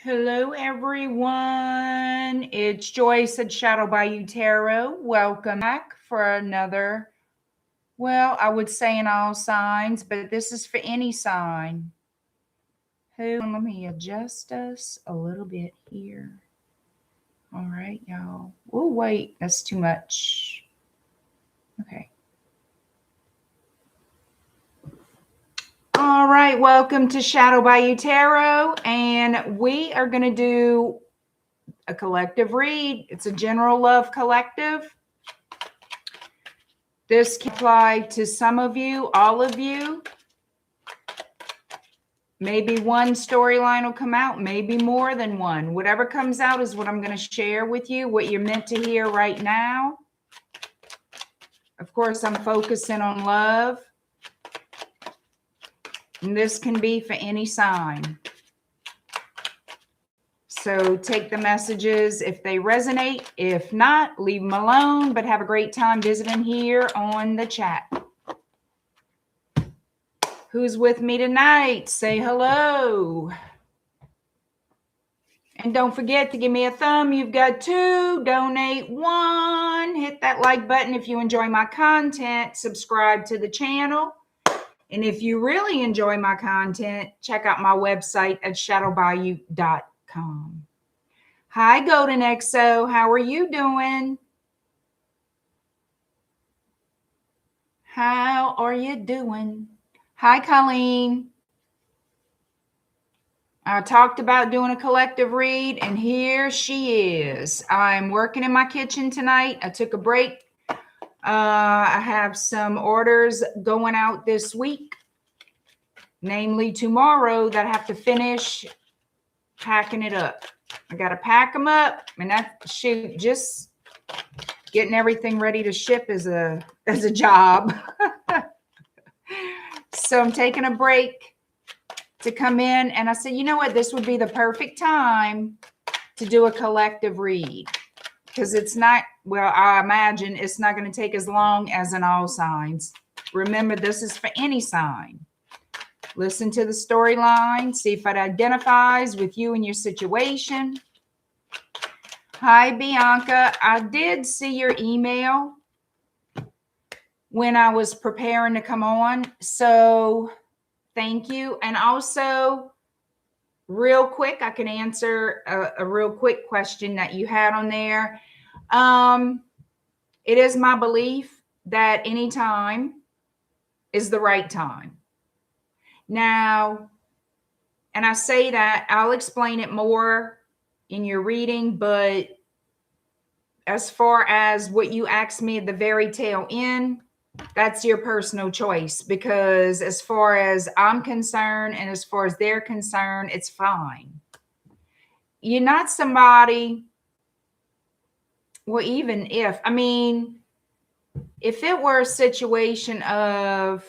Hello, everyone. It's Joyce at Shadow Bayou Tarot. Welcome back for another, well, I would say in all signs, but this is for any sign. Let me adjust us a little bit here. All right, y'all. Oh, wait, that's too much. Okay. All right, welcome to Shadow Bayou Tarot, and we are going to do a collective read. It's a general love collective. This can apply to some of you, all of you. Maybe one storyline will come out, maybe more than one. Whatever comes out is what I'm going to share with you, what you're meant to hear right now. Of course, I'm focusing on love. And this can be for any sign. So take the messages if they resonate. If not, leave them alone, but have a great time visiting here on the chat. Who's with me tonight? Say hello. And don't forget to give me a thumb. You've got 2, donate 1. Hit that like button if you enjoy my content. Subscribe to the channel. And if you really enjoy my content, check out my website at shadowbayou.com. Hi, Golden XO. How are you doing? How are you doing? Hi, Colleen. I talked about doing a collective read, and here she is. I'm working in my kitchen tonight. I took a break. I have some orders going out this week, namely tomorrow, that I have to finish packing it up. I got to pack them up, and just getting everything ready to ship is a job. So I'm taking a break to come in, and I said, you know what, this would be the perfect time to do a collective read, because it's not, well, I imagine it's not going to take as long as in all signs. Remember, this is for any sign. Listen to the storyline, see if it identifies with you and your situation. Hi, Bianca. I did see your email when I was preparing to come on, so thank you. And also, real quick, I can answer a real quick question that you had on there. It is my belief that any time is the right time. Now, and I say that, I'll explain it more in your reading, but as far as what you asked me at the very tail end, that's your personal choice, because as far as I'm concerned and as far as they're concerned, it's fine. You're not somebody, well, even if, I mean, if it were a situation of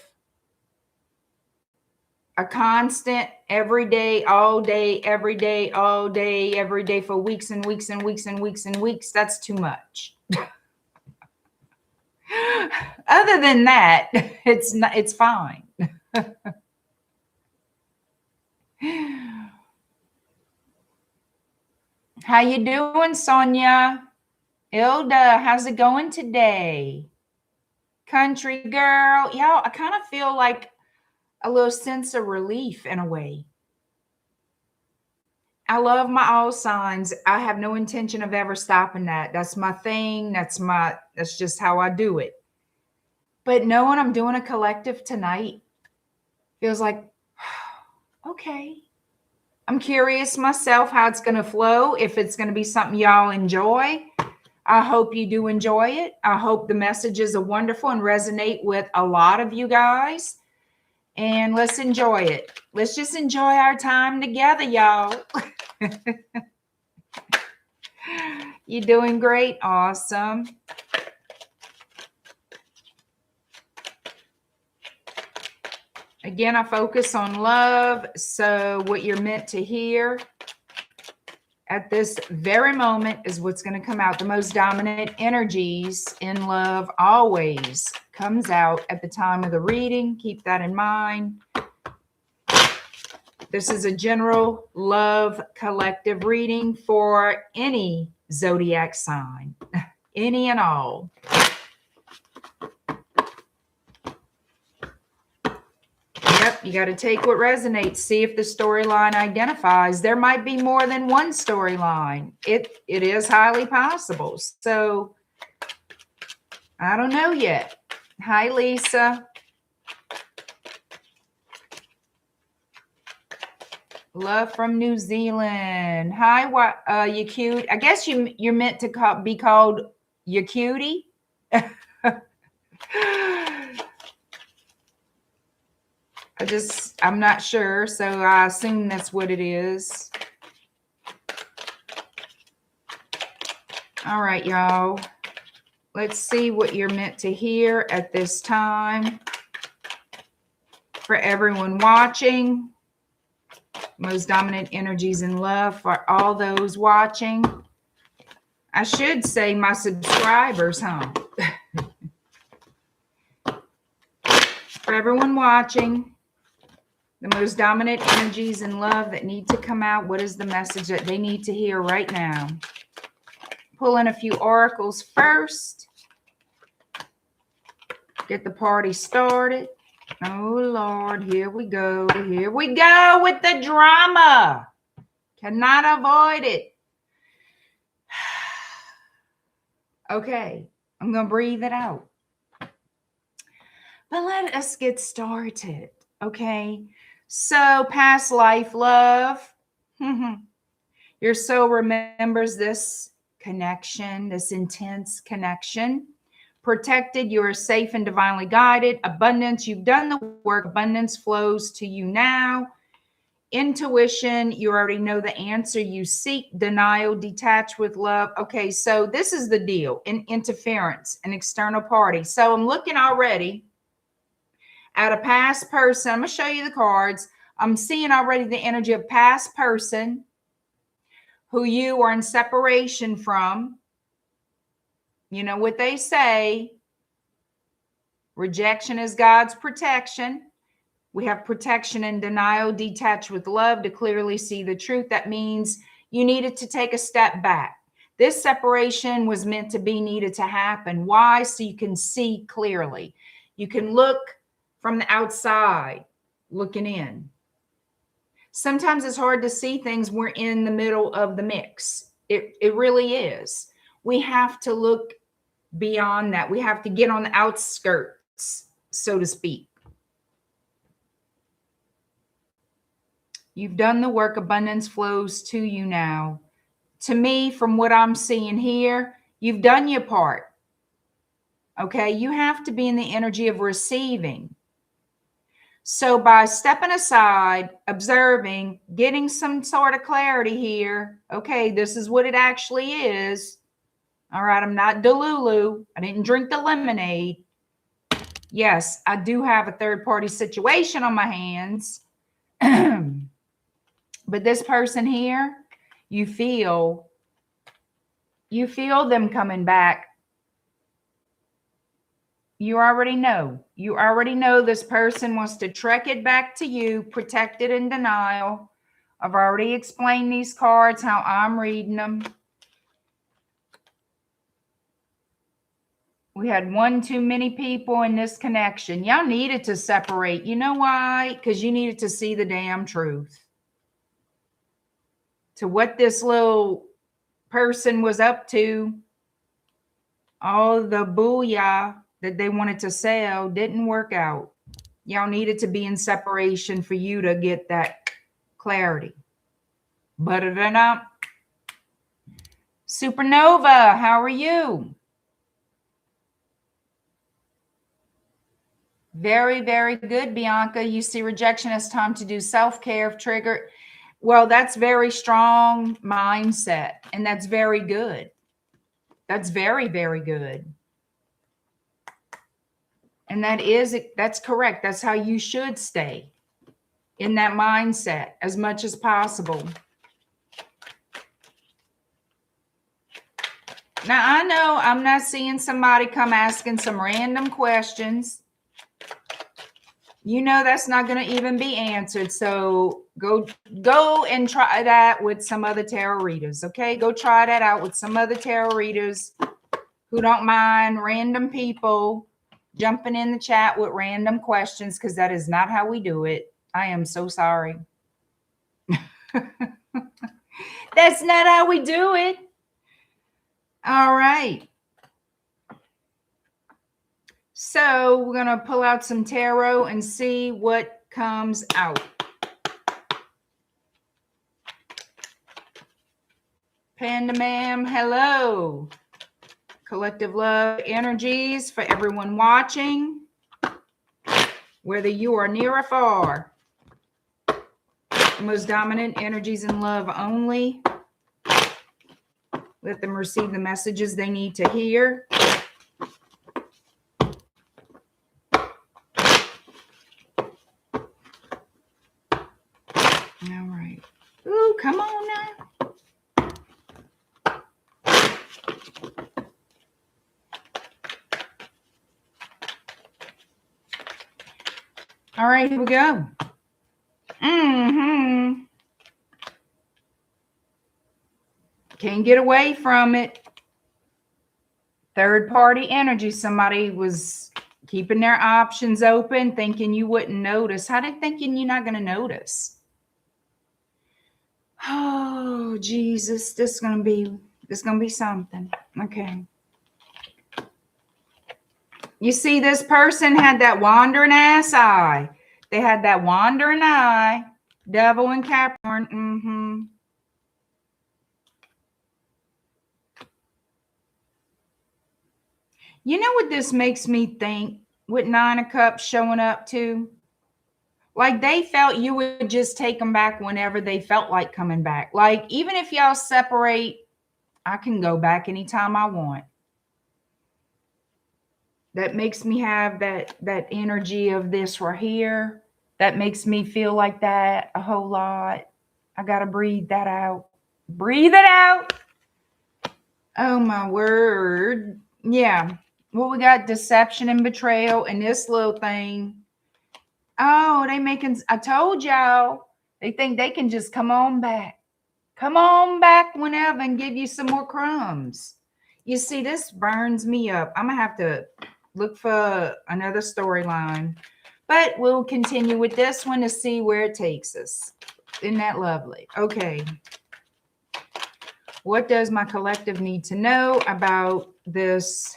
a constant every day, all day, every day, all day, every day for weeks and weeks and weeks and weeks and weeks, that's too much. Other than that, it's fine. How you doing, Sonia? Ilda, how's it going today? Country girl. Yeah, I kind of feel like a little sense of relief in a way. I love my all signs. I have no intention of ever stopping that. That's my thing. That's just how I do it. But knowing I'm doing a collective tonight feels like, okay. I'm curious myself how it's going to flow, if it's going to be something y'all enjoy. I hope you do enjoy it. I hope the messages are wonderful and resonate with a lot of you guys. And let's enjoy it. Let's just enjoy our time together, y'all. You doing great? Awesome. Again, I focus on love. So what you're meant to hear at this very moment is what's going to come out. The most dominant energies in love always comes out at the time of the reading. Keep that in mind. This is a general love collective reading for any zodiac sign, any and all. Yep, you got to take what resonates. See if the storyline identifies. There might be more than one storyline. It is highly possible. So I don't know yet. Hi, Lisa. Love from New Zealand. Hi, you cute. I guess you're meant to be called you cutie. I'm not sure, so I assume that's what it is. All right, y'all. Let's see what you're meant to hear at this time. For everyone watching, most dominant energies in love for all those watching. I should say my subscribers, huh? For everyone watching, the most dominant energies in love that need to come out. What is the message that they need to hear right now? Pull in a few oracles first. Get the party started. Oh, Lord, here we go. Here we go with the drama. Cannot avoid it. Okay, I'm going to breathe it out. But let us get started, okay? So, past life love. Your soul remembers this connection, this intense connection. Protected, you are safe and divinely guided. Abundance, you've done the work. Abundance flows to you now. Intuition, you already know the answer you seek. Denial, detached with love. Okay, so this is the deal. Interference, an external party. So I'm looking already at a past person. I'm going to show you the cards. I'm seeing already the energy of past person who you are in separation from. You know what they say, rejection is God's protection. We have protection and denial, detached with love to clearly see the truth. That means you needed to take a step back. This separation was meant to be, needed to happen. Why? So you can see clearly. You can look from the outside, looking in. Sometimes it's hard to see things. We're in the middle of the mix. It really is. We have to look beyond that. We have to get on the outskirts, so to speak. You've done the work. Abundance flows to you now. To me, from what I'm seeing here, you've done your part. Okay, you have to be in the energy of receiving. So by stepping aside, observing, getting some sort of clarity here, okay, this is what it actually is. All right, I'm not Delulu. I didn't drink the lemonade. Yes, I do have a third-party situation on my hands. But this person here, you feel them coming back. You already know. You already know this person wants to trek it back to you, protected in denial. I've already explained these cards, how I'm reading them. We had one too many people in this connection. Y'all needed to separate. You know why? Because you needed to see the damn truth. To what this little person was up to. All the booyah that they wanted to sell didn't work out. Y'all needed to be in separation for you to get that clarity. But not. Supernova, how are you? Very, very good, Bianca. You see rejection as time to do self-care if triggered. Well, that's very strong mindset, and that's very good. That's very, very good. And that's correct. That's how you should stay in that mindset as much as possible. Now, I know I'm not seeing somebody come asking some random questions. You know that's not going to even be answered. So go and try that with some other tarot readers. Okay, go try that out with some other tarot readers who don't mind random people jumping in the chat with random questions, because that is not how we do it. I am so sorry. That's not how we do it. All right. So we're going to pull out some tarot and see what comes out. Panda Ma'am, hello. Collective love energies for everyone watching, whether you are near or far. Most dominant energies in love only. Let them receive the messages they need to hear. All right. Ooh, come on now. All right, here we go. Can't get away from it. Third party energy. Somebody was keeping their options open, thinking you wouldn't notice. How they thinking you're not going to notice? Oh, Jesus, this is gonna be something. Okay. You see, this person had that wandering ass eye. They had that wandering eye. Devil and Capricorn. You know what this makes me think with Nine of Cups showing up too? Like they felt you would just take them back whenever they felt like coming back. Like even if y'all separate, I can go back anytime I want. That makes me have that energy of this right here. That makes me feel like that a whole lot. I got to breathe that out. Breathe it out. Oh, my word. Yeah. Well, we got deception and betrayal and this little thing. Oh, I told y'all, they think they can just come on back. Come on back whenever and give you some more crumbs. You see, this burns me up. I'm going to have to look for another storyline, but we'll continue with this one to see where it takes us. Isn't that lovely? Okay. What does my collective need to know about this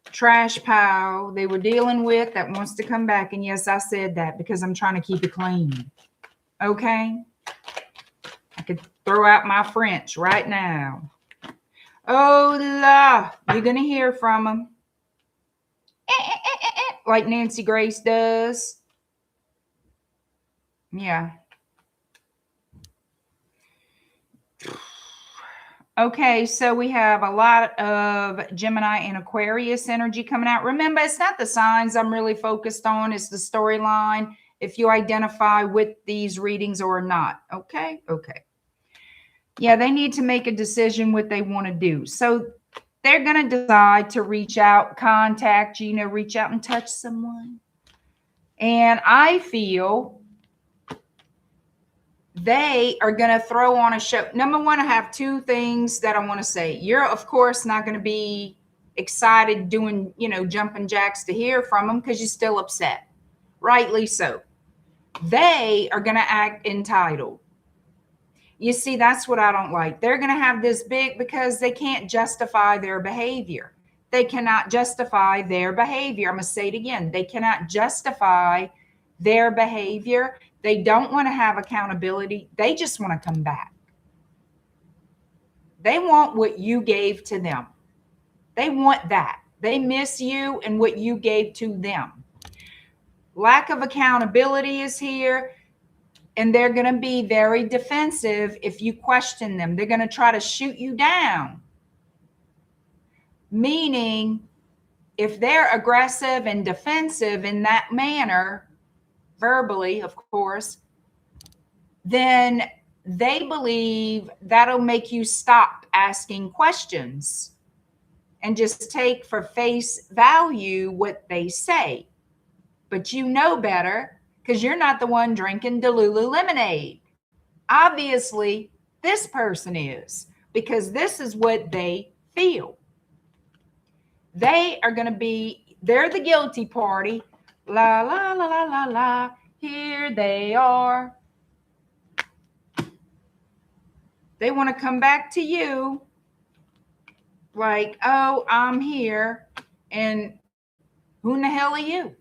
trash pile they were dealing with that wants to come back? And yes, I said that because I'm trying to keep it clean. Okay. I could throw out my French right now. Oh, la. You're going to hear from them. Like Nancy Grace does. Yeah. Okay, so we have a lot of Gemini and Aquarius energy coming out. Remember, it's not the signs I'm really focused on. It's the storyline, if you identify with these readings or not. Okay, okay. Yeah, they need to make a decision what they want to do. So they're going to decide to reach out, contact you, reach out and touch someone. And I feel they are going to throw on a show. Number one, I have two things that I want to say. You're, of course, not going to be excited doing, jumping jacks to hear from them because you're still upset. Rightly so. They are going to act entitled. You see, that's what I don't like. They're going to have this big because they can't justify their behavior. They cannot justify their behavior. I'm going to say it again. They cannot justify their behavior. They don't want to have accountability. They just want to come back. They want what you gave to them. They want that. They miss you and what you gave to them. Lack of accountability is here. And they're going to be very defensive if you question them. They're going to try to shoot you down. Meaning, if they're aggressive and defensive in that manner, verbally, of course, then they believe that'll make you stop asking questions and just take for face value what they say. but you know better because you're not the one drinking Delulu lemonade. Obviously, this person is, because this is what they feel. They are going to be, they're the guilty party. La, la, la, la, la, la. Here they are. They want to come back to you like, oh, I'm here. And who in the hell are you?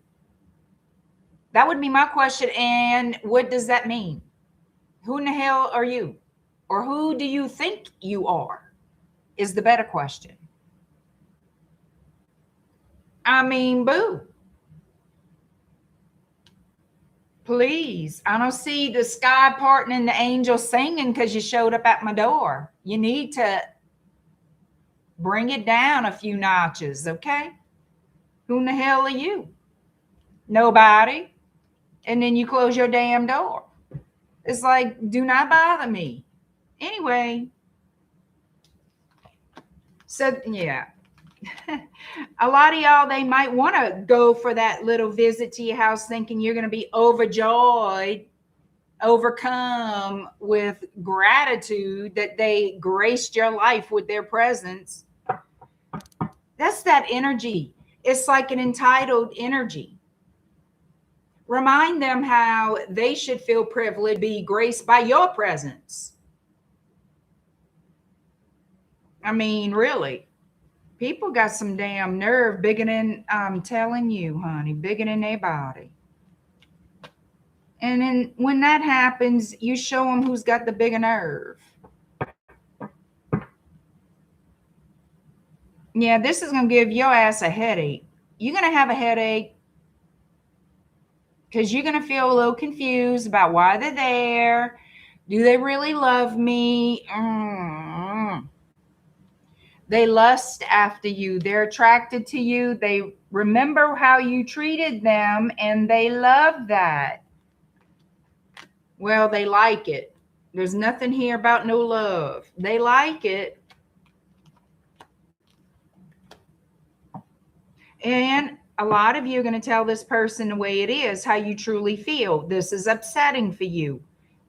That would be my question. And what does that mean? Who in the hell are you? Or who do you think you are? Is the better question. I mean, boo. Please. I don't see the sky parting and the angels singing because you showed up at my door. You need to bring it down a few notches, okay? Who in the hell are you? Nobody. And then you close your damn door. It's like, do not bother me. Anyway. So, yeah. A lot of y'all, they might want to go for that little visit to your house thinking you're going to be overjoyed, overcome with gratitude that they graced your life with their presence. That's that energy. It's like an entitled energy. Remind them how they should feel privileged, be graced by your presence. I mean, really. People got some damn nerve bigger than, I'm telling you, honey, bigger than their body. And then when that happens, you show them who's got the bigger nerve. Yeah, this is going to give your ass a headache. You're going to have a headache because you're going to feel a little confused about why they're there. Do they really love me? They lust after you. They're attracted to you. They remember how you treated them, and they love that. Well, they like it. There's nothing here about no love. They like it. And a lot of you are going to tell this person the way it is, how you truly feel. This is upsetting for you.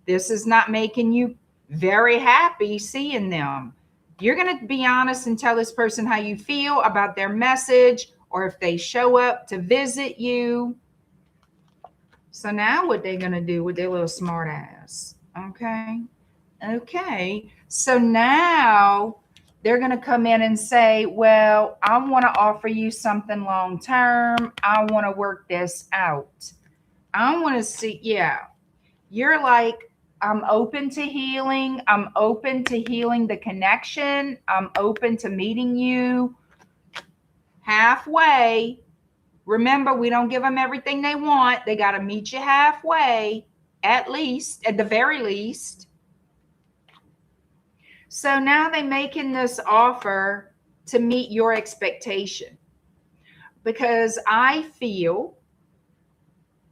This is not making you very happy seeing them. You're going to be honest and tell this person how you feel about their message, or if they show up to visit you. So now what they're going to do with their little smart ass. Okay. So now they're going to come in and say, well, I want to offer you something long term. I want to work this out. I want to see, yeah. You're like, I'm open to healing. I'm open to healing the connection. I'm open to meeting you halfway. Remember, we don't give them everything they want. They got to meet you halfway, at least, at the very least. So now they're making this offer to meet your expectation, because I feel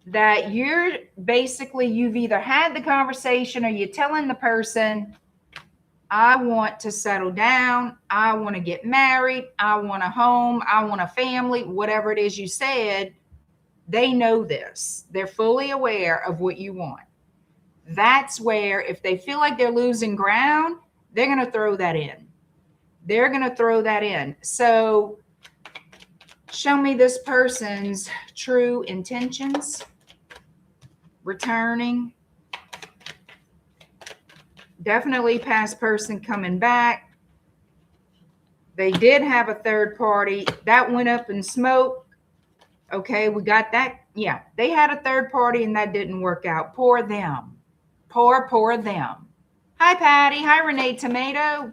that you've either had the conversation or you're telling the person, I want to settle down. I want to get married. I want a home. I want a family, whatever it is you said. They know this. They're fully aware of what you want. That's where, if they feel like they're losing ground, they're going to throw that in. They're going to throw that in. So show me this person's true intentions. Returning. Definitely past person coming back. They did have a third party. That went up in smoke. Okay, we got that. Yeah, they had a third party and that didn't work out. Poor them. Poor them. Hi, Patty. Hi, Renee Tomato.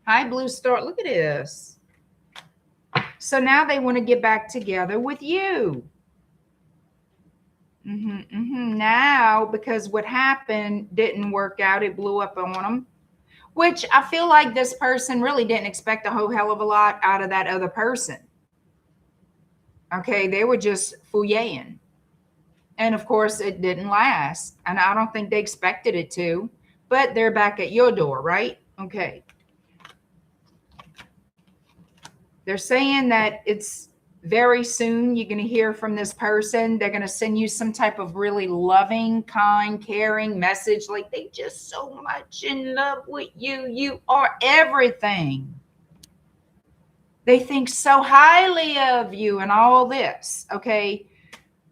Hi, Blue Star. Look at this. So now they want to get back together with you. Now, because what happened didn't work out, it blew up on them, which I feel like this person really didn't expect a whole hell of a lot out of that other person. Okay, they were just fooying. And of course, it didn't last. And I don't think they expected it to, but they're back at your door, right? Okay. They're saying that very soon you're going to hear from this person. They're going to send you some type of really loving, kind, caring message, like they just so much in love with you. You are everything. They think so highly of you and all this. Okay.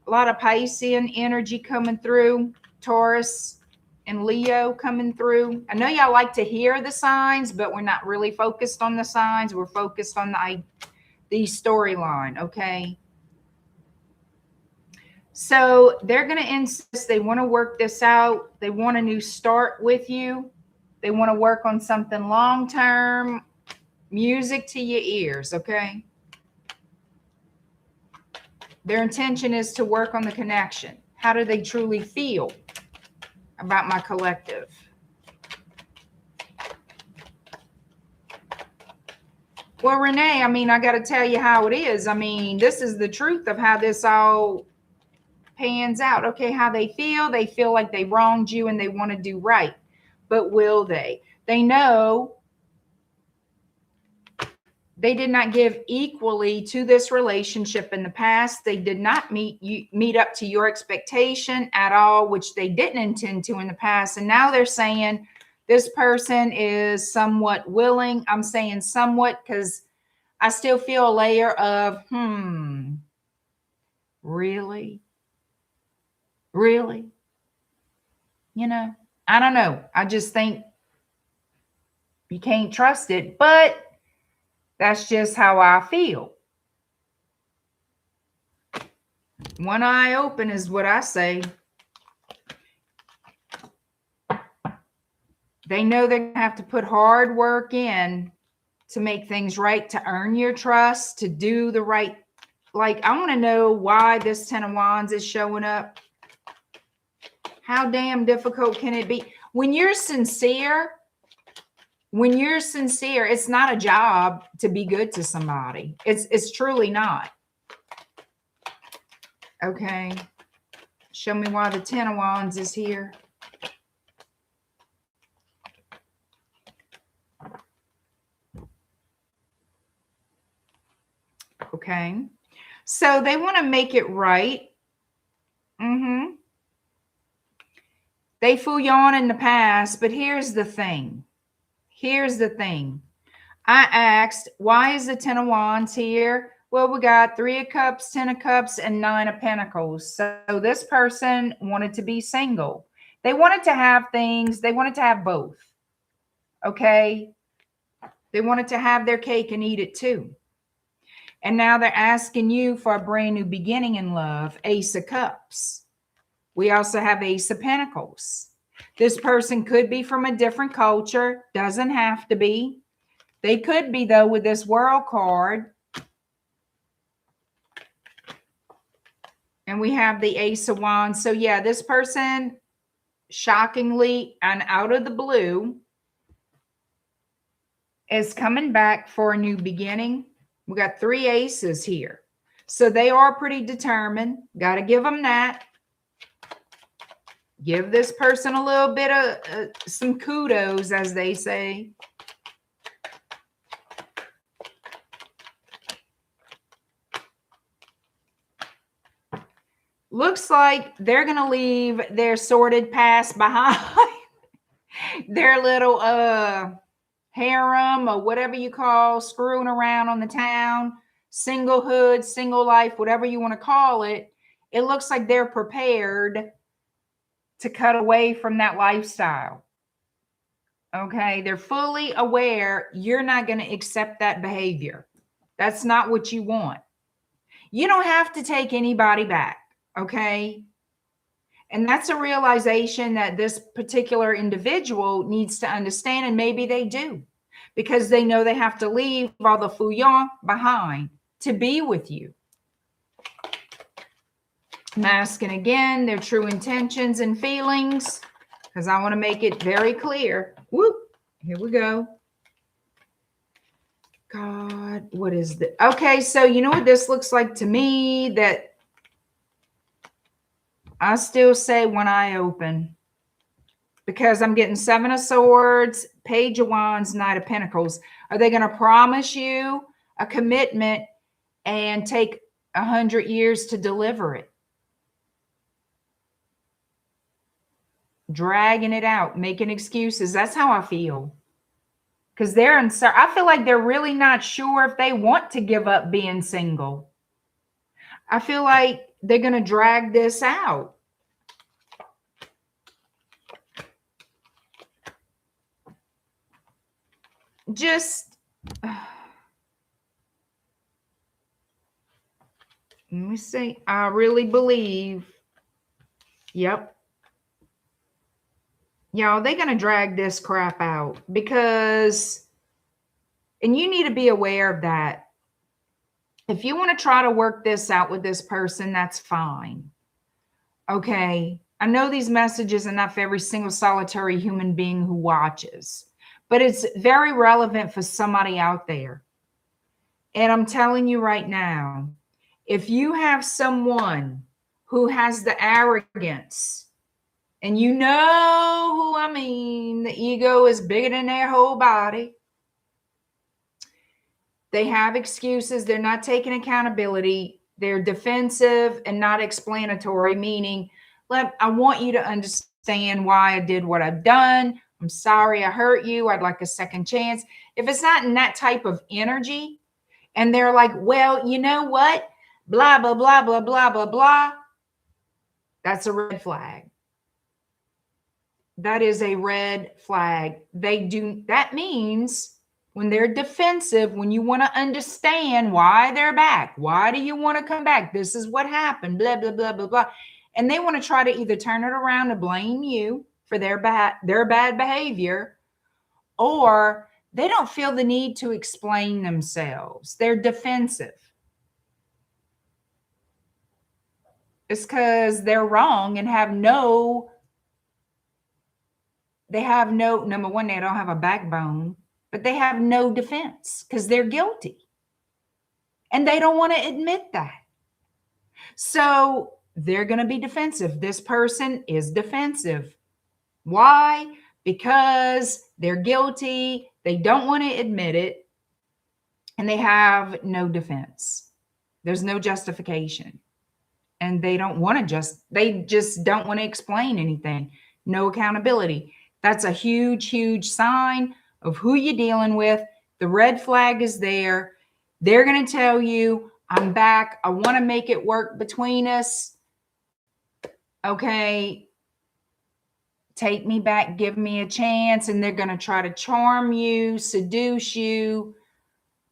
A lot of Piscean energy coming through, Taurus and Leo coming through. I know y'all like to hear the signs, but we're not really focused on the signs. We're focused on the storyline, okay? So they're going to insist they want to work this out. They want a new start with you. They want to work on something long-term, music to your ears, okay? Their intention is to work on the connection. How do they truly feel about my collective? Well, Renee, I mean, I got to tell you how it is. I mean, this is the truth of how this all pans out. Okay, how they feel. They feel like they wronged you and they want to do right. But will they? They know they did not give equally to this relationship in the past. They did not meet up to your expectation at all, which they didn't intend to in the past. And now they're saying this person is somewhat willing. I'm saying somewhat because I still feel a layer of, really? Really? You know, I don't know. I just think you can't trust it, but that's just how I feel. One eye open is what I say. They know they're going to have to put hard work in to make things right, to earn your trust, to do the right. Like, I want to know why this 10 of Wands is showing up. How damn difficult can it be? When you're sincere, it's not a job to be good to somebody. It's truly not. Okay. Show me why the 10 of Wands is here. Okay. So they want to make it right. They fool you on in the past, but here's the thing. I asked, why is the 10 of Wands here? Well, we got 3 of Cups, 10 of Cups, and 9 of Pentacles. So this person wanted to be single. They wanted to have things. They wanted to have both. Okay? They wanted to have their cake and eat it too. And now they're asking you for a brand new beginning in love. Ace of Cups. We also have Ace of Pentacles. This person could be from a different culture. Doesn't have to be. They could be, though, with this World card. And we have the Ace of Wands. So, yeah, this person, shockingly and out of the blue, is coming back for a new beginning. We got 3 aces here. So they are pretty determined. Got to give them that. Give this person a little bit of some kudos, as they say. Looks like they're going to leave their sordid past behind. Their little harem or whatever you call screwing around on the town, singlehood, single life, whatever you want to call it. It looks like they're prepared to cut away from that lifestyle. Okay, they're fully aware you're not going to accept that behavior. That's not what you want. You don't have to take anybody back, okay? And that's a realization that this particular individual needs to understand, and maybe they do, because they know they have to leave all the fouillon behind to be with you. Masking again their true intentions and feelings, because I want to make it very clear. Whoop, here we go. God, what is this? Okay, so you know what this looks like to me? That I still say one eye open, because I'm getting 7 of Swords, Page of Wands, Knight of Pentacles. Are they going to promise you a commitment and take 100 years to deliver it. Dragging it out, making excuses. That's how I feel. Because they're uncertain. I feel like they're really not sure if they want to give up being single. I feel like they're going to drag this out. Just, let me see. I really believe, yep. Y'all, they're going to drag this crap out because, and you need to be aware of that. If you want to try to work this out with this person, that's fine. Okay. I know these messages are not for every single solitary human being who watches, but it's very relevant for somebody out there. And I'm telling you right now, if you have someone who has the arrogance, and you know who I mean, the ego is bigger than their whole body. They have excuses. They're not taking accountability. They're defensive and not explanatory, meaning, I want you to understand why I did what I've done. I'm sorry I hurt you. I'd like a second chance. If it's not in that type of energy, and they're like, well, you know what? Blah, blah, blah, blah, blah, blah, blah. That's a red flag. That is a red flag. That means when they're defensive, when you want to understand why they're back, why do you want to come back? This is what happened, blah, blah, blah, blah, blah. And they want to try to either turn it around to blame you for their bad behavior, or they don't feel the need to explain themselves. They're defensive. It's because they're wrong and number one, they don't have a backbone, but they have no defense because they're guilty. And they don't want to admit that. So they're going to be defensive. This person is defensive. Why? Because they're guilty. They don't want to admit it. And they have no defense. There's no justification. And they just don't want to explain anything. No accountability. That's a huge, huge sign of who you're dealing with. The red flag is there. They're going to tell you, I'm back. I want to make it work between us. Okay. Take me back. Give me a chance. And they're going to try to charm you, seduce you,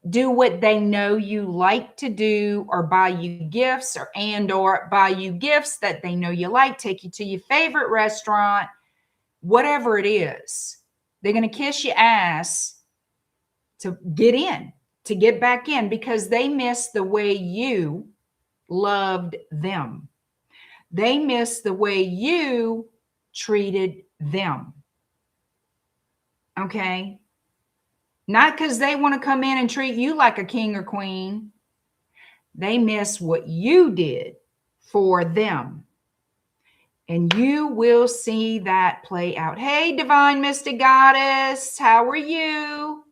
do what they know you like to do, or buy you gifts or buy you gifts that they know you like, take you to your favorite restaurant, whatever it is. They're going to kiss your ass to get back in because they miss the way you loved them. They miss the way you treated them. Okay? Not because they want to come in and treat you like a king or queen. They miss what you did for them. And you will see that play out. Hey, Divine Mystic Goddess, how are you?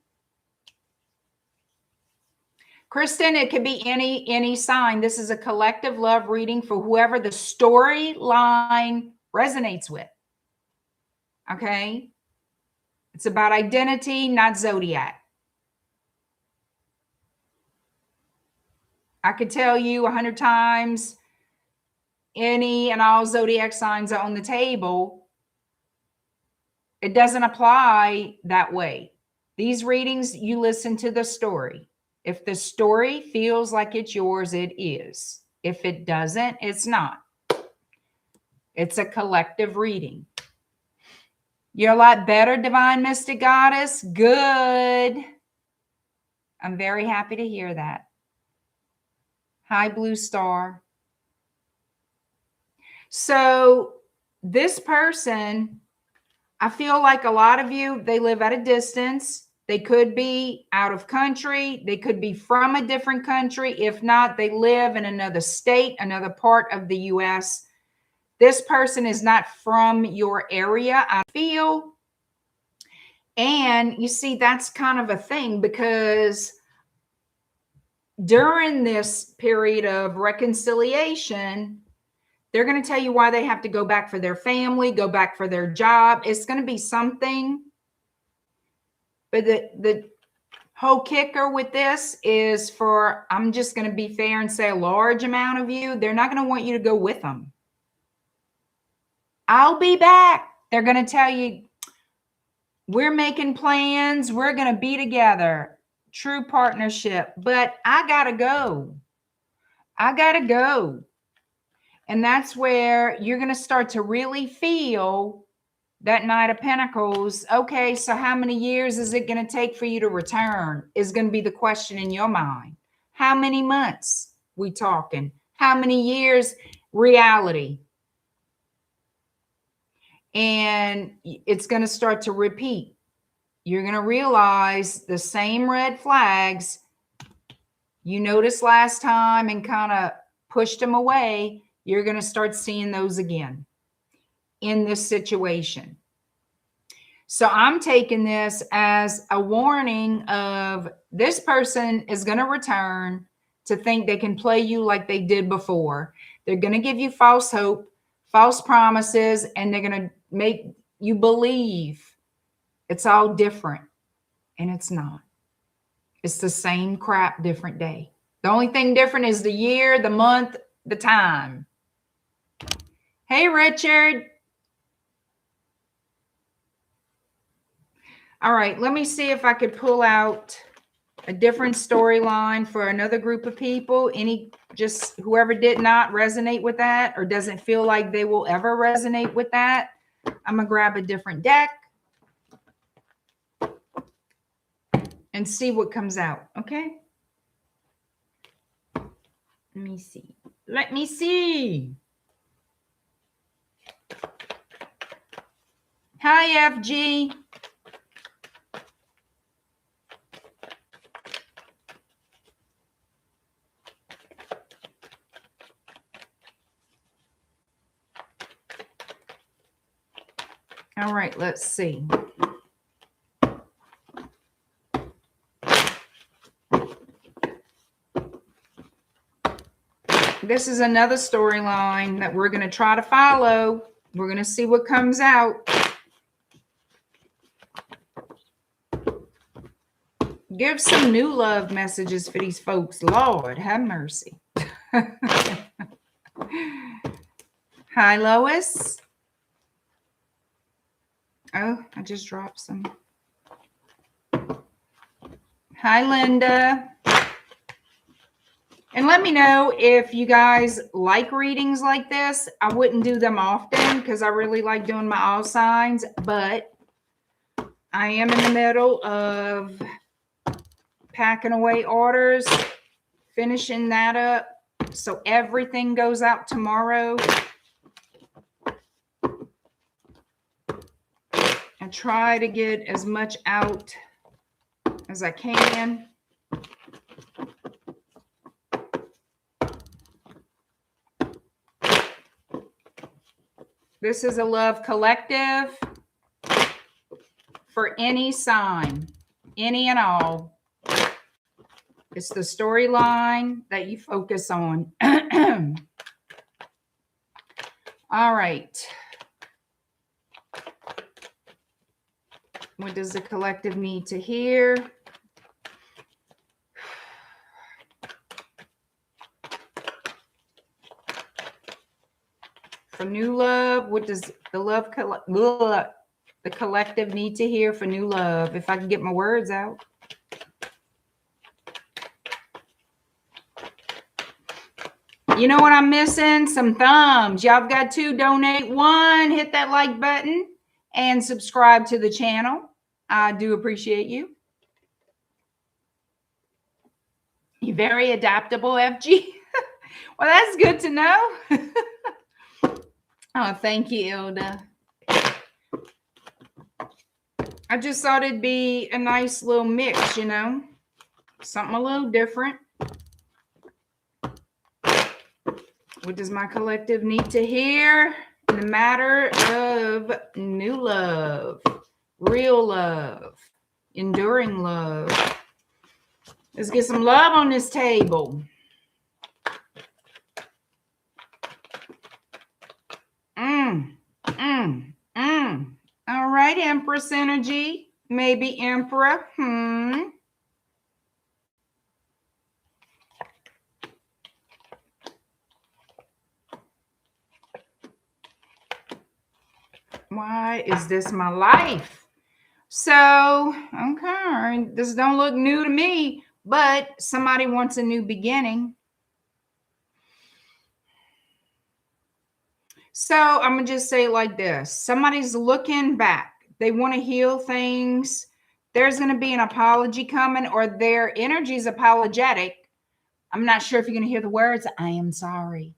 Kristen, it could be any sign. This is a collective love reading for whoever the storyline resonates with. Okay? It's about identity, not zodiac. I could tell you 100 times any and all zodiac signs are on the table. It doesn't apply that way. These readings, you listen to the story. If the story feels like it's yours, it is. If it doesn't, it's not. It's a collective reading. You're a lot better, Divine Mystic Goddess. Good. I'm very happy to hear that. Hi, Blue Star. So this person, I feel like a lot of you, they live at a distance. They could be out of country. They could be from a different country. If not, they live in another state, another part of the U.S. This person is not from your area, I feel. And you see, that's kind of a thing because during this period of reconciliation, they're going to tell you why they have to go back for their family, go back for their job. It's going to be something. But the whole kicker with this is for, I'm just going to be fair and say a large amount of you, they're not going to want you to go with them. I'll be back. They're going to tell you, we're making plans. We're going to be together. True partnership. But I got to go. I got to go. And that's where you're going to start to really feel that Knight of Pentacles. Okay, so how many years is it going to take for you to return is going to be the question in your mind. How many months we talking? How many years? Reality. And it's going to start to repeat. You're going to realize the same red flags you noticed last time and kind of pushed them away. You're going to start seeing those again in this situation. So I'm taking this as a warning of this person is going to return to think they can play you like they did before. They're going to give you false hope, false promises, and they're going to make you believe it's all different. And it's not. It's the same crap, different day. The only thing different is the year, the month, the time. Hey, Richard. All right, let me see if I could pull out a different storyline for another group of people. Just whoever did not resonate with that or doesn't feel like they will ever resonate with that, I'm going to grab a different deck and see what comes out, okay? Let me see. Let me see. Hi, FG. All right, let's see. This is another storyline that we're going to try to follow. We're going to see what comes out. Give some new love messages for these folks. Lord, have mercy. Hi, Lois. Oh, I just dropped some. Hi, Linda. And let me know if you guys like readings like this. I wouldn't do them often because I really like doing my all signs, but I am in the middle of packing away orders, finishing that up. So everything goes out tomorrow. I try to get as much out as I can. This is a love collective for any sign, any and all. It's the storyline that you focus on. All right. What does the collective need to hear? For new love, what does the collective need to hear for new love? If I can get my words out. You know what I'm missing? Some thumbs. Y'all got to donate one, hit that like button, and subscribe to the channel. I do appreciate you. You're very adaptable, FG. Well, that's good to know. Oh, thank you, Ilda. I just thought it'd be a nice little mix, you know, something a little different. What does my collective need to hear in the matter of new love, real love, enduring love? Let's get some love on this table. All right, Empress energy. Maybe Emperor. Why is this my life? So, okay, this don't look new to me, but somebody wants a new beginning. So I'm going to just say it like this. Somebody's looking back. They want to heal things. There's going to be an apology coming, or their energy is apologetic. I'm not sure if you're going to hear the words, I am sorry.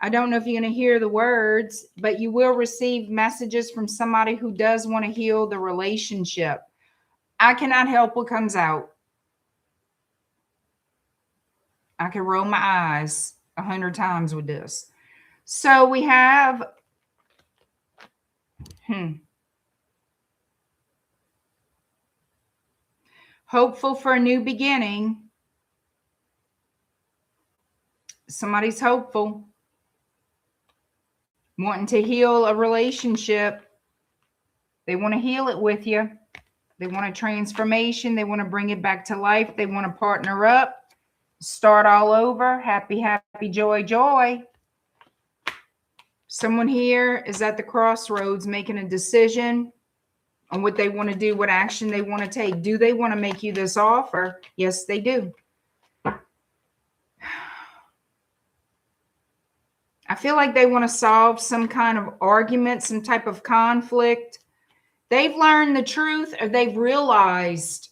I don't know if you're going to hear the words, but you will receive messages from somebody who does want to heal the relationship. I cannot help what comes out. I can roll my eyes 100 times with this. So we have, hopeful for a new beginning. Somebody's hopeful, wanting to heal a relationship. They want to heal it with you. They want a transformation. They want to bring it back to life. They want to partner up, start all over. Happy, happy, joy, joy. Someone here is at the crossroads making a decision on what they want to do, what action they want to take. Do they want to make you this offer? Yes, they do. I feel like they want to solve some kind of argument, some type of conflict. They've learned the truth, or they've realized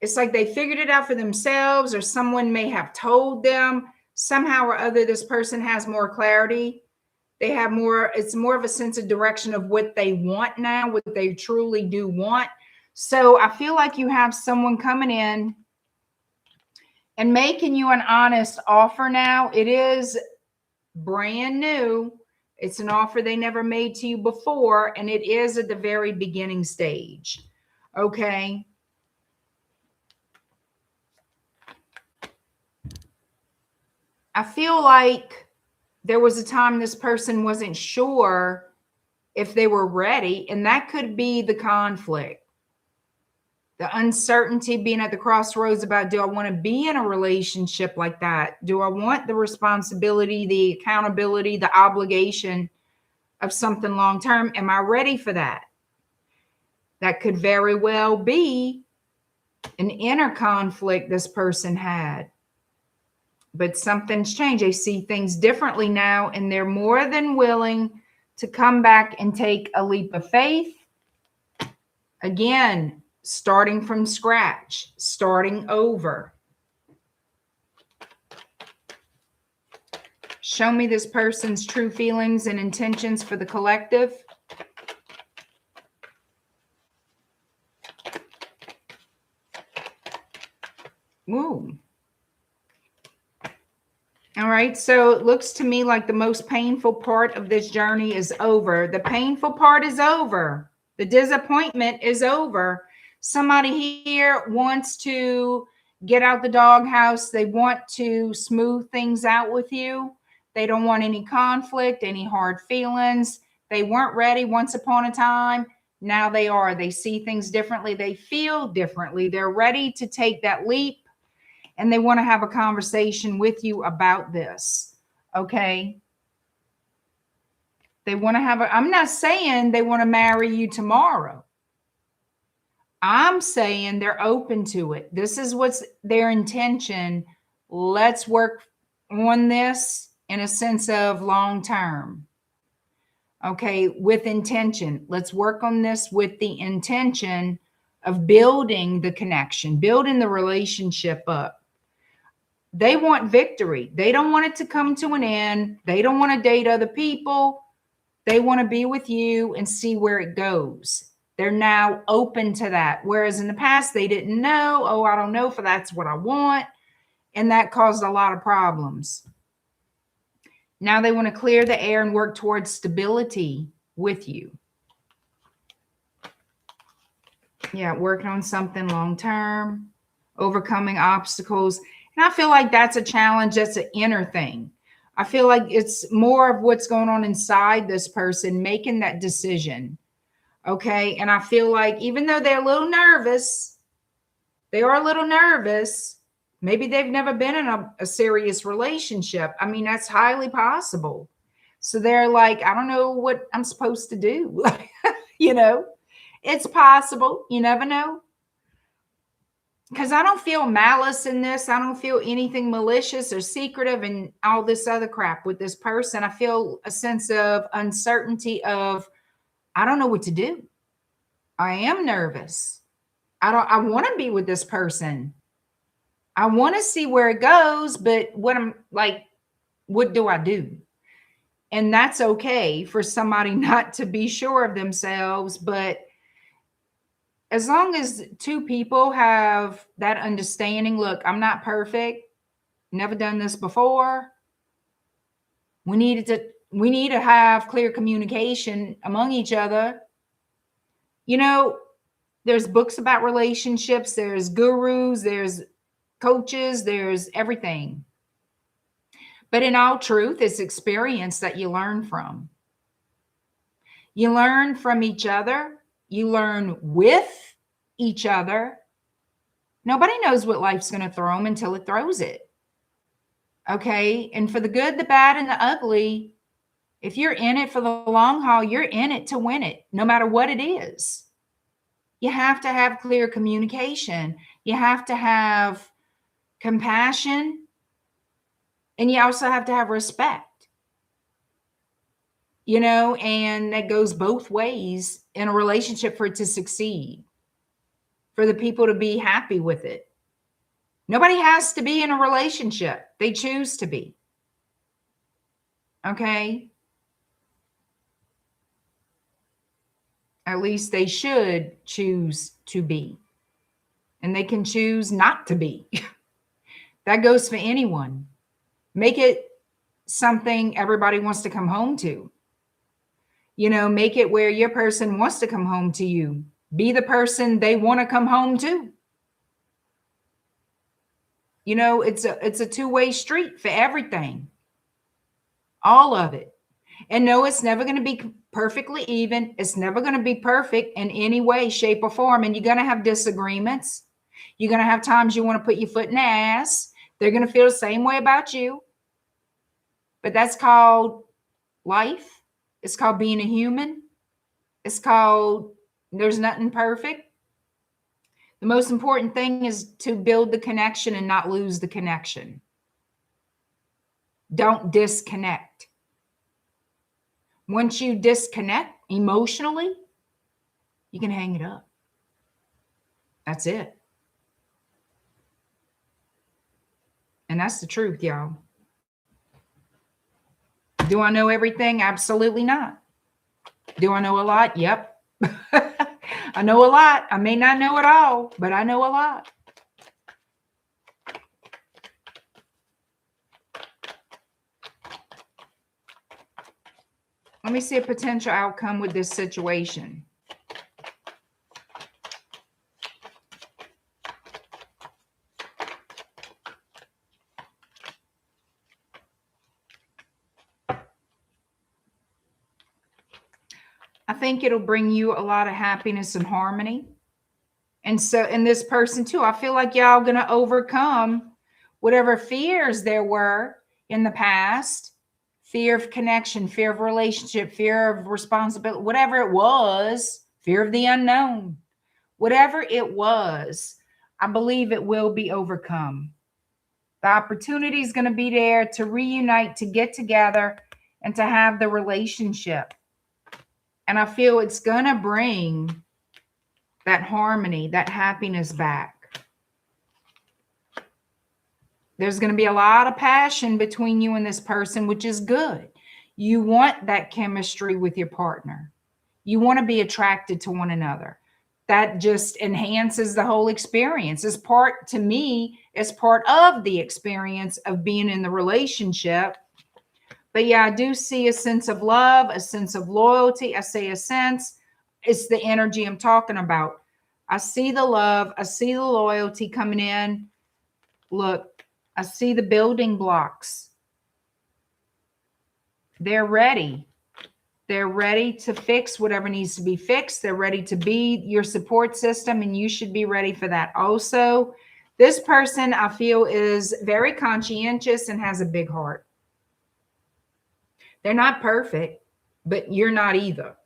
it's like they figured it out for themselves, or someone may have told them somehow or other. This person has more clarity. They have more, it's more of a sense of direction of what they want now, what they truly do want. So I feel like you have someone coming in and making you an honest offer now. It is brand new. It's an offer they never made to you before, and it is at the very beginning stage. Okay. I feel like there was a time this person wasn't sure if they were ready, and that could be the conflict, the uncertainty, being at the crossroads about, do I want to be in a relationship like that? Do I want the responsibility, the accountability, the obligation of something long-term? Am I ready for that? That could very well be an inner conflict this person had. But something's changed. They see things differently now, and they're more than willing to come back and take a leap of faith. Again, starting from scratch, starting over. Show me this person's true feelings and intentions for the collective. Ooh. All right, so it looks to me like the most painful part of this journey is over. The painful part is over. The disappointment is over. Somebody here wants to get out the doghouse. They want to smooth things out with you. They don't want any conflict, any hard feelings. They weren't ready once upon a time. Now they are. They see things differently. They feel differently. They're ready to take that leap. And they want to have a conversation with you about this. Okay. They want to have I'm not saying they want to marry you tomorrow. I'm saying they're open to it. This is what's their intention. Let's work on this in a sense of long term. Okay. With intention. Let's work on this with the intention of building the connection, building the relationship up. They want victory. They don't want it to come to an end. They don't want to date other people. They want to be with you and see where it goes. They're now open to that. Whereas in the past, they didn't know. Oh, I don't know if that's what I want. And that caused a lot of problems. Now they want to clear the air and work towards stability with you. Yeah, working on something long term. overcoming obstacles. And I feel like that's a challenge. That's an inner thing. I feel like it's more of what's going on inside this person making that decision. Okay. And I feel like even though they're a little nervous, they are a little nervous. Maybe they've never been in a serious relationship. I mean, that's highly possible. So they're like, I don't know what I'm supposed to do. You know, it's possible. You never know. Because I don't feel malice in this. I don't feel anything malicious or secretive and all this other crap with this person. I feel a sense of uncertainty of, I don't know what to do. I am nervous. I want to be with this person. I want to see where it goes, but what do I do? And that's okay for somebody not to be sure of themselves, but as long as two people have that understanding, look, I'm not perfect, never done this before. We need to have clear communication among each other. You know, there's books about relationships, there's gurus, there's coaches, there's everything. But in all truth, it's experience that you learn from. You learn from each other. You learn with each other. Nobody knows what life's going to throw them until it throws it. Okay. And for the good, the bad, and the ugly, if you're in it for the long haul, you're in it to win it, no matter what it is. You have to have clear communication. You have to have compassion. And you also have to have respect. You know, and that goes both ways in a relationship for it to succeed, for the people to be happy with it. Nobody has to be in a relationship. They choose to be. Okay? At least they should choose to be. And they can choose not to be. That goes for anyone. Make it something everybody wants to come home to. You know, make it where your person wants to come home to you. Be the person they want to come home to. You know, it's a two-way street for everything. All of it. And no, it's never going to be perfectly even. It's never going to be perfect in any way, shape, or form. And you're going to have disagreements. You're going to have times you want to put your foot in the ass. They're going to feel the same way about you. But that's called life. It's called being a human. It's called there's nothing perfect. The most important thing is to build the connection and not lose the connection. Don't disconnect. Once you disconnect emotionally, you can hang it up. That's it. And that's the truth, y'all. Do I know everything? Absolutely not. Do I know a lot? Yep. I know a lot. I may not know it all, but I know a lot. Let me see a potential outcome with this situation. I think it'll bring you a lot of happiness and harmony. And so, in this person too, I feel like y'all going to overcome whatever fears there were in the past. Fear of connection, fear of relationship, fear of responsibility, whatever it was, fear of the unknown, whatever it was, I believe it will be overcome. The opportunity is going to be there to reunite, to get together, and to have the relationship. And I feel it's going to bring that harmony, that happiness back. There's going to be a lot of passion between you and this person, which is good. You want that chemistry with your partner. You want to be attracted to one another. That just enhances the whole experience. It's part, to me, it's part of the experience of being in the relationship. But yeah, I do see a sense of love, a sense of loyalty. I say a sense. It's the energy I'm talking about. I see the love. I see the loyalty coming in. Look, I see the building blocks. They're ready. They're ready to fix whatever needs to be fixed. They're ready to be your support system, and you should be ready for that also. This person, I feel, is very conscientious and has a big heart. They're not perfect, but you're not either.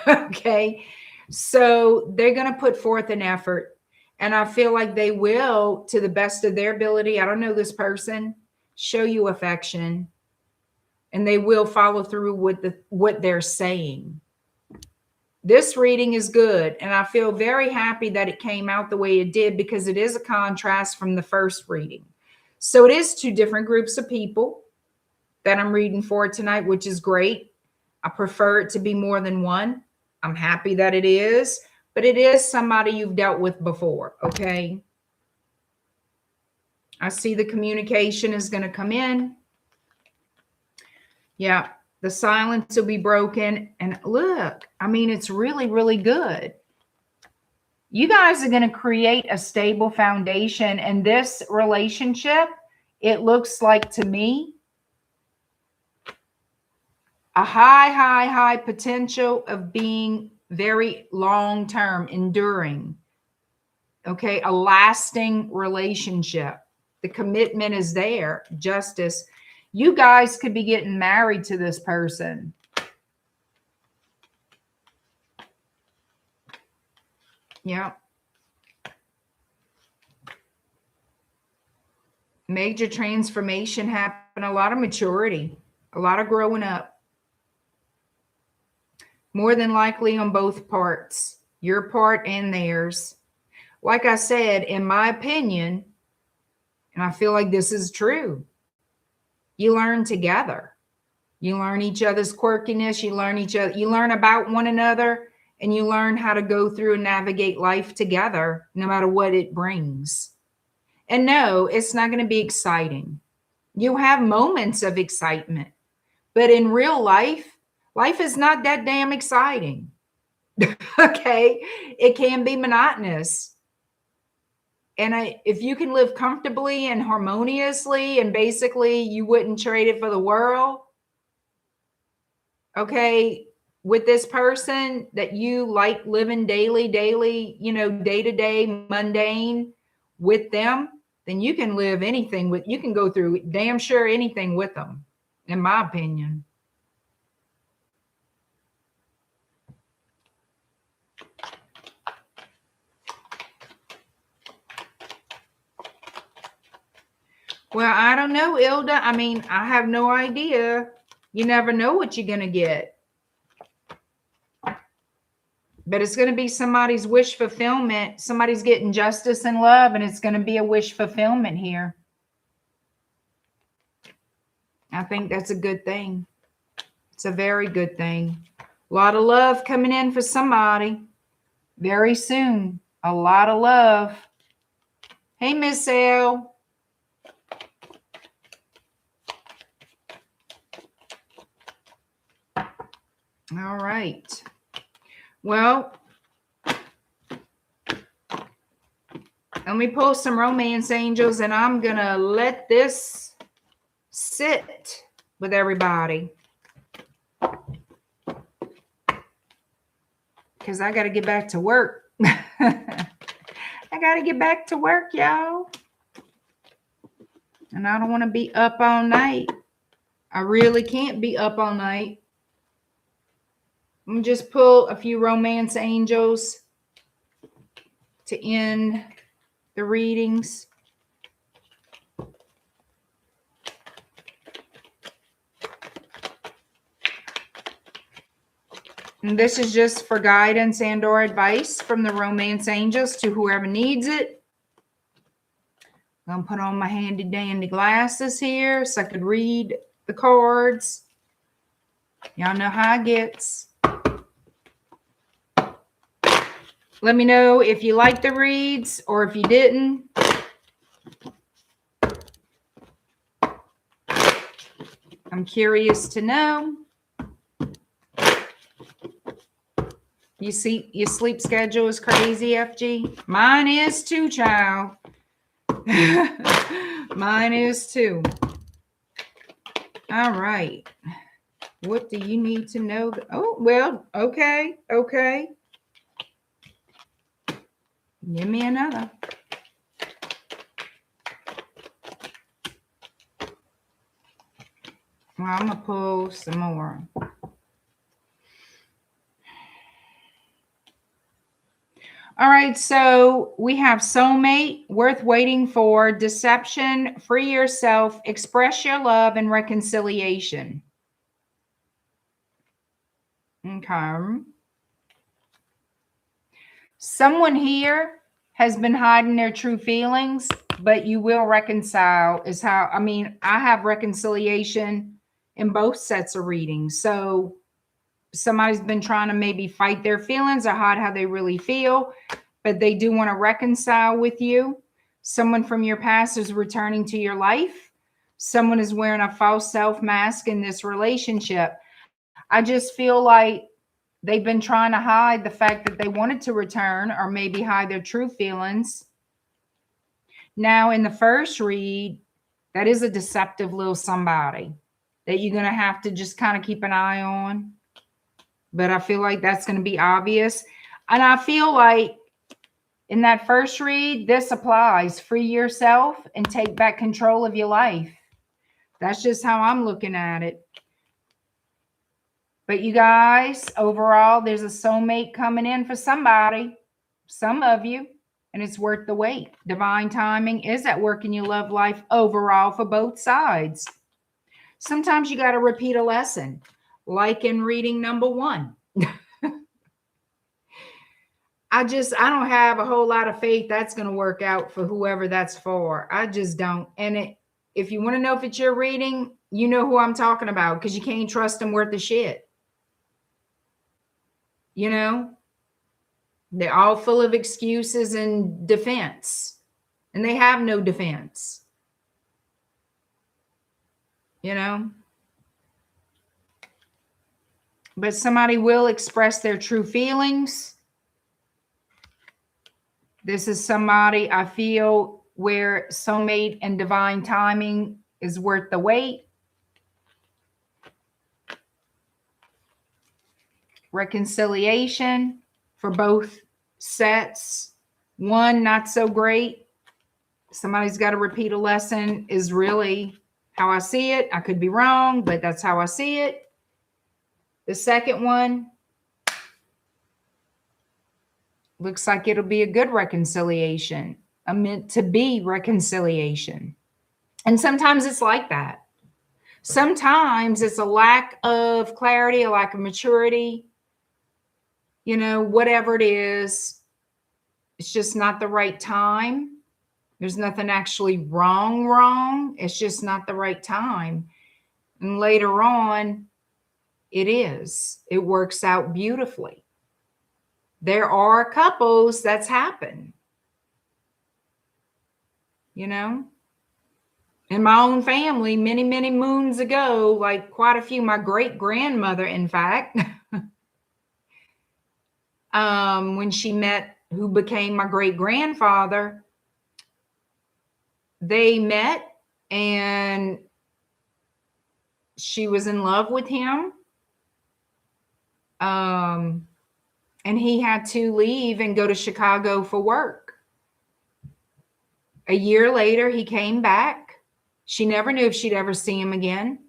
Okay. So they're going to put forth an effort, and I feel like they will, to the best of their ability. I don't know this person, show you affection, and they will follow through with what they're saying. This reading is good, and I feel very happy that it came out the way it did, because it is a contrast from the first reading. So it is two different groups of people that I'm reading for tonight, which is great. I prefer it to be more than one. I'm happy that it is, but it is somebody you've dealt with before, okay? I see the communication is going to come in. Yeah, the silence will be broken. And look, I mean, it's really, really good. You guys are going to create a stable foundation. And this relationship, it looks like to me, a high potential of being very long-term, enduring. Okay, a lasting relationship. The commitment is there. Justice. You guys could be getting married to this person. Yeah. Major transformation happen. A lot of maturity. A lot of growing up. More than likely on both parts. Your part and theirs. Like I said, in my opinion, and I feel like this is true, you learn together. You learn each other's quirkiness. You learn each other. You learn about one another, and you learn how to go through and navigate life together, no matter what it brings. And no, it's not going to be exciting. You have moments of excitement, but in real life, life is not that damn exciting. Okay, it can be monotonous. And if you can live comfortably and harmoniously, and basically you wouldn't trade it for the world, okay, with this person that you like living daily, you know, day to day, mundane with them, then you can live anything with, you can go through damn sure anything with them, in my opinion. Well, I don't know, Ilda. I mean, I have no idea. You never know what you're going to get. But it's going to be somebody's wish fulfillment. Somebody's getting justice and love, and it's going to be a wish fulfillment here. I think that's a good thing. It's a very good thing. A lot of love coming in for somebody very soon. A lot of love. Hey, Miss L. All right. Well, let me pull some romance angels, and I'm going to let this sit with everybody, because I got to get back to work. I got to get back to work, y'all. And I don't want to be up all night. I really can't be up all night. I'm going to just pull a few romance angels to end the readings. And this is just for guidance and or advice from the romance angels to whoever needs it. I'm going to put on my handy dandy glasses here so I could read the cards. Y'all know how it gets. Let me know if you like the reads or if you didn't. I'm curious to know. You see, your sleep schedule is crazy, FG. Mine is too, child. Mine is too. All right. What do you need to know? Oh, well, okay. Okay. Give me another. Well, I'm going to pull some more. All right, so we have soulmate, worth waiting for, deception, free yourself, express your love, and reconciliation. Okay. Someone here has been hiding their true feelings, but you will reconcile is how, I mean, I have reconciliation in both sets of readings. So somebody's been trying to maybe fight their feelings or hide how they really feel, but they do want to reconcile with you. Someone from your past is returning to your life. Someone is wearing a false self mask in this relationship. I just feel like they've been trying to hide the fact that they wanted to return or maybe hide their true feelings. Now, in the first read, that is a deceptive little somebody that you're going to have to just kind of keep an eye on. But I feel like that's going to be obvious. And I feel like in that first read, this applies. Free yourself and take back control of your life. That's just how I'm looking at it. But you guys, overall, there's a soulmate coming in for somebody, some of you, and it's worth the wait. Divine timing is at work in your love life overall for both sides. Sometimes you got to repeat a lesson, like in reading number 1. I don't have a whole lot of faith that's going to work out for whoever that's for. I just don't. And if you want to know if it's your reading, you know who I'm talking about, because you can't trust them worth of shit. You know, they're all full of excuses and defense, and they have no defense. You know, but somebody will express their true feelings. This is somebody I feel where soulmate and divine timing is worth the wait. Reconciliation for both sets. One, not so great. Somebody's got to repeat a lesson is really how I see it. I could be wrong, but that's how I see it. The second one looks like it'll be a good reconciliation, a meant to be reconciliation. And sometimes it's like that. Sometimes it's a lack of clarity, a lack of maturity. You know, whatever it is, it's just not the right time. There's nothing actually wrong. It's just not the right time. And later on, it is. It works out beautifully. There are couples that's happened. You know? In my own family, many, many moons ago, like quite a few, my great-grandmother, in fact, when she met who became my great-grandfather, they met and she was in love with him. And he had to leave and go to Chicago for work. A year later, he came back. She never knew if she'd ever see him again.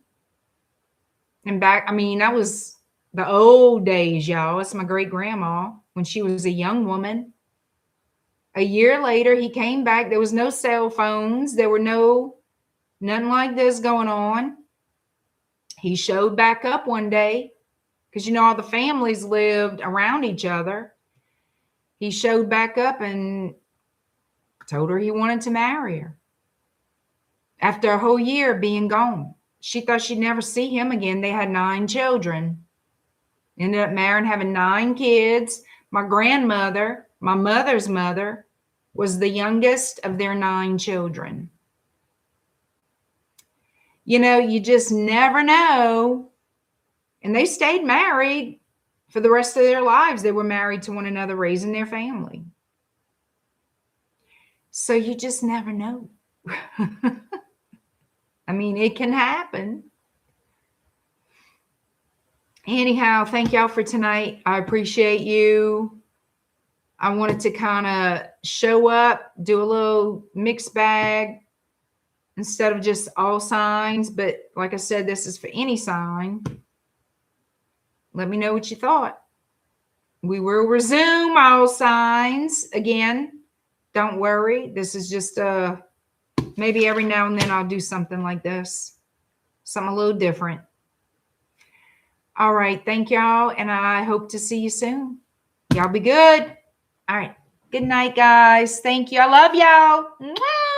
And back, I mean, that was the old days, y'all. It's my great grandma when she was a young woman. A year later, he came back. There was no cell phones. There were nothing like this going on. He showed back up one day because, you know, all the families lived around each other. He showed back up and told her he wanted to marry her. After a whole year being gone, she thought she'd never see him again. They had 9 children. Ended up marrying, having 9 kids. My grandmother, my mother's mother, was the youngest of their 9 children. You know, you just never know. And they stayed married For the rest of their lives, they were married to one another, raising their family. So you just never know. I mean, it can happen. Anyhow, thank y'all for tonight. I appreciate you. I wanted to kind of show up, do a little mixed bag instead of just all signs. But like I said, this is for any sign. Let me know what you thought. We will resume all signs again. Don't worry. This is just maybe every now and then I'll do something like this. Something a little different. All right. Thank y'all. And I hope to see you soon. Y'all be good. All right. Good night, guys. Thank you. I love y'all. Mwah!